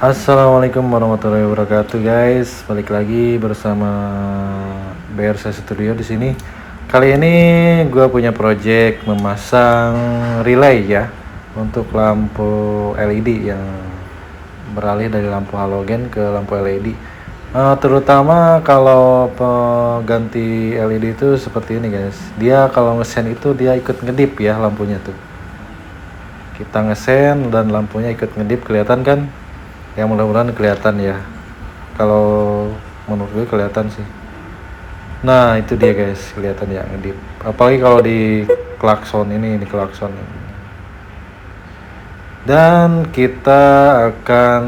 Assalamualaikum warahmatullahi wabarakatuh guys. Balik lagi bersama BRC Studio di sini. Kali ini gue punya project memasang relay ya untuk lampu LED yang beralih dari lampu halogen ke lampu LED. Terutama kalau pengganti LED itu seperti ini guys. Dia kalau ngesen itu dia ikut ngedip ya lampunya tuh. Kita ngesen dan lampunya ikut ngedip, kelihatan kan? Ya mudah-mudahan kelihatan ya, kalau menurut gue kelihatan sih. Nah itu dia guys, kelihatan ya ngedip, apalagi kalau di klakson ini, di klakson ini. Dan kita akan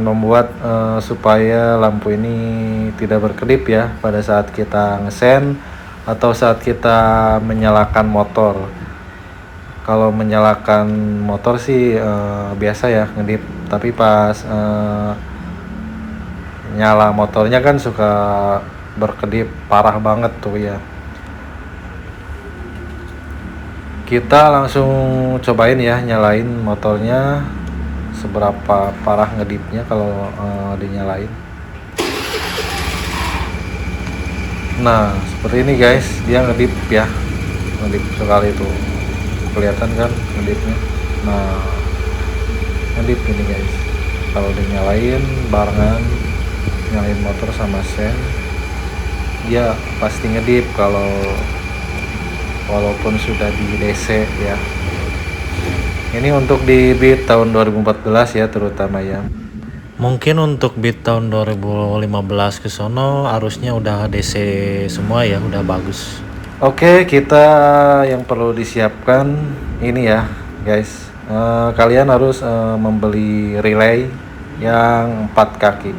membuat supaya lampu ini tidak berkedip ya pada saat kita ngesen atau saat kita menyalakan motor. Kalau menyalakan motor sih biasa ya ngedip, tapi pas nyala motornya kan suka berkedip parah banget tuh ya. Kita langsung cobain ya nyalain motornya seberapa parah ngedipnya kalau dinyalain. Nah seperti ini guys, dia ngedip ya, ngedip sekali tuh, kelihatan kan ngedipnya. Nah ngedip ini guys, kalau dinyalain barengan, nyalain motor sama sen, dia pasti ngedip kalau walaupun sudah di DC ya. Ini untuk di Beat tahun 2014 ya terutama ya. Mungkin untuk Beat tahun 2015 ke sono arusnya udah DC semua ya, udah bagus. Oke, kita yang perlu disiapkan ini ya guys. Kalian harus membeli relay yang 4 kaki.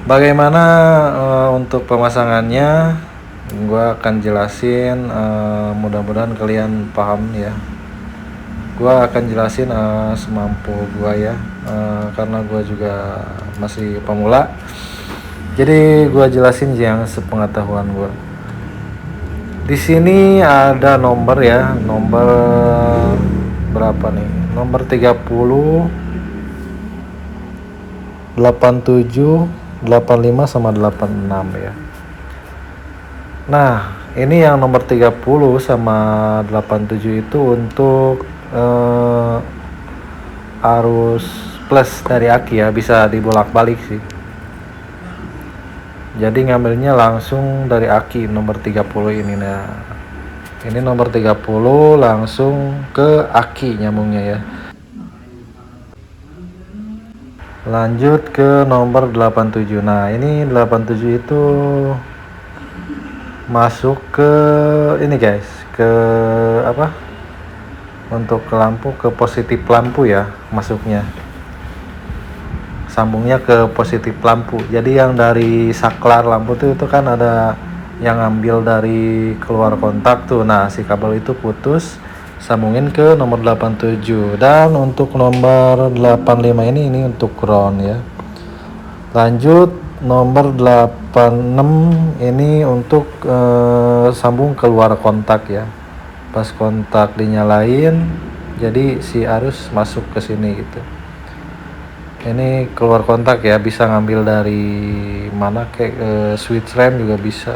Bagaimana untuk pemasangannya, gua akan jelasin, mudah-mudahan kalian paham ya. Gua akan jelasin semampu gua ya, karena gua juga masih pemula. Jadi gua jelasin yang sepengetahuan gua. Di sini ada nomor ya, nomor berapa nih? Nomor 30, 87, 85 sama 86 ya. Nah, ini yang nomor 30 sama 87 itu untuk arus plus dari aki ya, bisa dibolak-balik sih. Jadi ngambilnya langsung dari aki nomor 30 ini. Nah ini nomor 30 langsung ke aki nyambungnya ya. Lanjut ke nomor 87. Nah ini 87 itu masuk ke ini guys, ke apa, untuk ke lampu, ke positif lampu ya masuknya, sambungnya ke positif lampu. Jadi yang dari saklar lampu tuh itu kan ada yang ngambil dari keluar kontak tuh. Nah si kabel itu putus, sambungin ke nomor 87. Dan untuk nomor 85 ini untuk ground ya. Lanjut nomor 86 ini untuk sambung keluar kontak ya. Pas kontak dinyalain, jadi si arus masuk ke sini gitu. Ini keluar kontak ya, bisa ngambil dari mana, kayak switch rem juga bisa,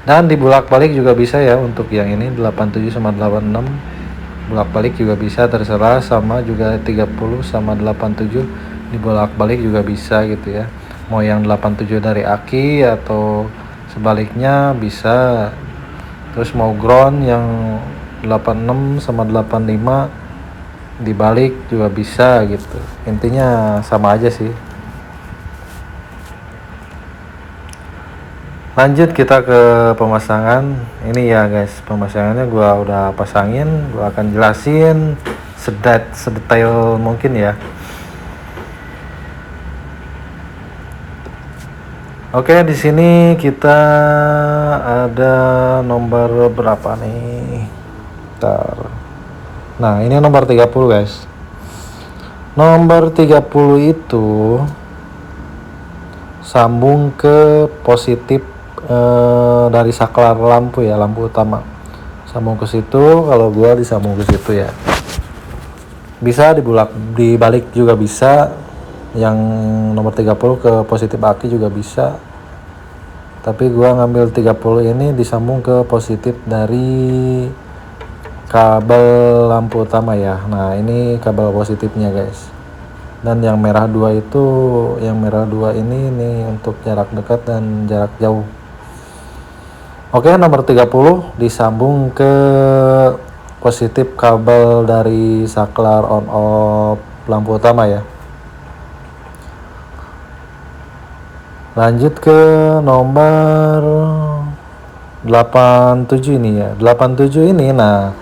dan dibolak-balik juga bisa ya. Untuk yang ini 87 sama 86 bolak-balik juga bisa, terserah. Sama juga 30 sama 87 dibolak-balik juga bisa gitu ya. Mau yang 87 dari aki atau sebaliknya bisa. Terus mau ground yang 86 sama 85 dibalik juga bisa gitu. Intinya sama aja sih. Lanjut kita ke pemasangan. Ini ya guys, pemasangannya gua udah pasangin, gua akan jelasin sedetail mungkin ya. Oke, di sini kita ada nomor berapa nih? Bentar. Nah ini nomor 30 guys. Nomor 30 itu sambung ke positif dari saklar lampu ya, lampu utama. Sambung ke situ, kalau gua disambung ke situ ya. Bisa dibalik juga bisa, yang nomor 30 ke positif aki juga bisa, tapi gua ngambil 30 ini disambung ke positif dari kabel lampu utama ya. Nah ini kabel positifnya guys, dan yang merah dua itu, yang merah dua ini nih untuk jarak dekat dan jarak jauh. Oke, nomor 30 disambung ke positif kabel dari saklar on off lampu utama ya. Lanjut ke nomor 87 ini ya. 87 ini, nah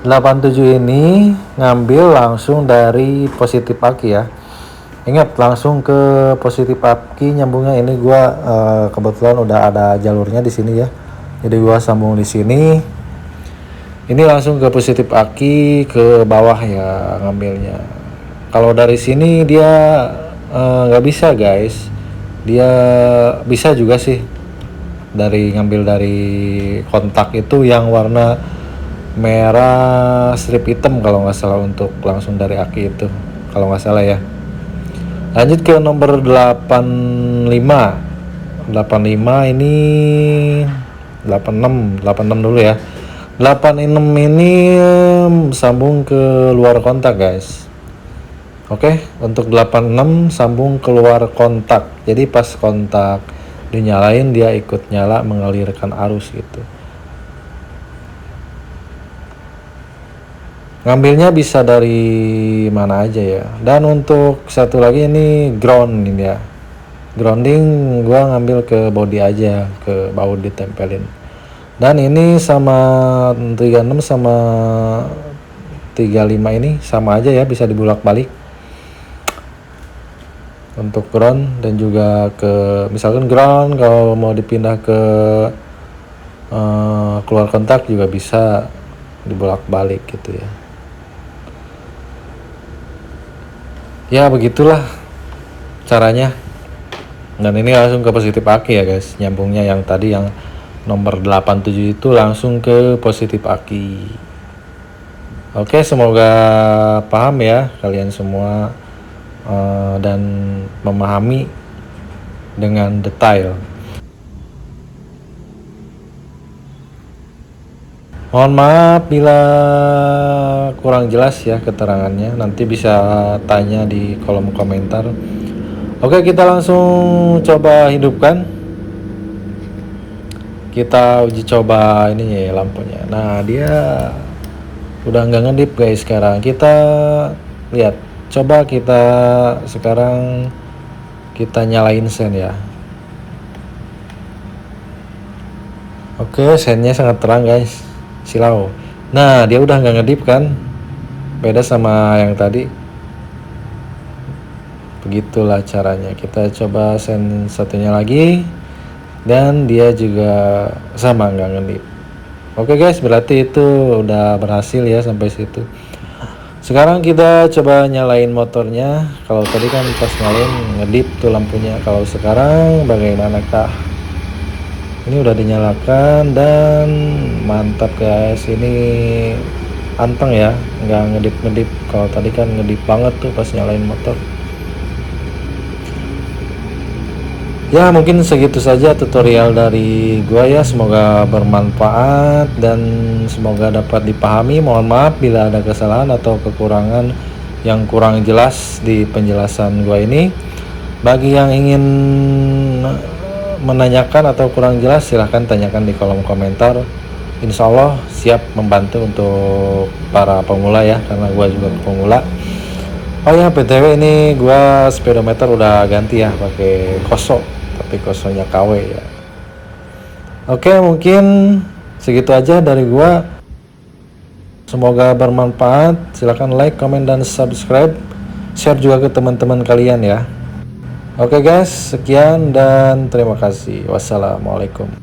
87 ini ngambil langsung dari positif aki ya. Ingat, langsung ke positif aki nyambungnya. Ini gua kebetulan udah ada jalurnya di sini ya. Jadi gua sambung di sini. Ini langsung ke positif aki ke bawah ya ngambilnya. Kalau dari sini dia nggak bisa guys. Dia bisa juga sih dari ngambil dari kontak itu yang warna merah strip hitam kalau nggak salah, untuk langsung dari aki itu kalau nggak salah ya. Lanjut ke nomor 85. 85 ini 86 dulu ya. 86 ini sambung ke luar kontak guys. Oke, untuk 86 sambung keluar kontak. Jadi pas kontak dinyalain dia ikut nyala mengalirkan arus gitu. Ngambilnya bisa dari mana aja ya. Dan untuk satu lagi ini ground ini ya. Grounding gua ngambil ke body aja, ke baut ditempelin. Dan ini sama 36 sama 35 ini sama aja ya, bisa dibolak-balik. Untuk ground dan juga ke misalkan ground kalau mau dipindah ke keluar kontak juga bisa dibolak-balik gitu ya. Ya begitulah caranya. Dan ini langsung ke positif aki ya guys, nyambungnya yang tadi yang nomor 87 itu langsung ke positif aki. Oke, semoga paham ya kalian semua dan memahami dengan detail. Mohon maaf bila kurang jelas ya keterangannya, nanti bisa tanya di kolom komentar. Oke, kita langsung coba hidupkan. Kita uji coba ini ya lampunya. Nah dia udah nggak ngedip guys. Sekarang kita lihat, coba kita sekarang kita nyalain sen ya. Oke, sennya sangat terang guys, silau. Nah dia udah nggak ngedip kan, beda sama yang tadi. Begitulah caranya. Kita coba sen satunya lagi, dan dia juga sama nggak ngedip. Oke guys, berarti itu udah berhasil ya sampai situ. Sekarang kita coba nyalain motornya. Kalau tadi kan pas nyalain ngedip tuh lampunya. Kalau sekarang bagaimanakah? Ini udah dinyalakan dan mantap guys. Ini anteng ya, nggak ngedip-ngedip. Kalau tadi kan ngedip banget tuh pas nyalain motor. Ya mungkin segitu saja tutorial dari gua ya, semoga bermanfaat dan semoga dapat dipahami. Mohon maaf bila ada kesalahan atau kekurangan yang kurang jelas di penjelasan gua ini. Bagi yang ingin menanyakan atau kurang jelas silahkan tanyakan di kolom komentar. Insya Allah siap membantu untuk para pemula ya, karena gua juga pemula. Oh ya btw, ini gua speedometer udah ganti ya pakai Koso, tapi Kosonya KW ya. Oke, mungkin segitu aja dari gua. Semoga bermanfaat. Silahkan like, comment, dan subscribe. Share juga ke teman-teman kalian ya. Oke guys, sekian dan terima kasih. Wassalamualaikum.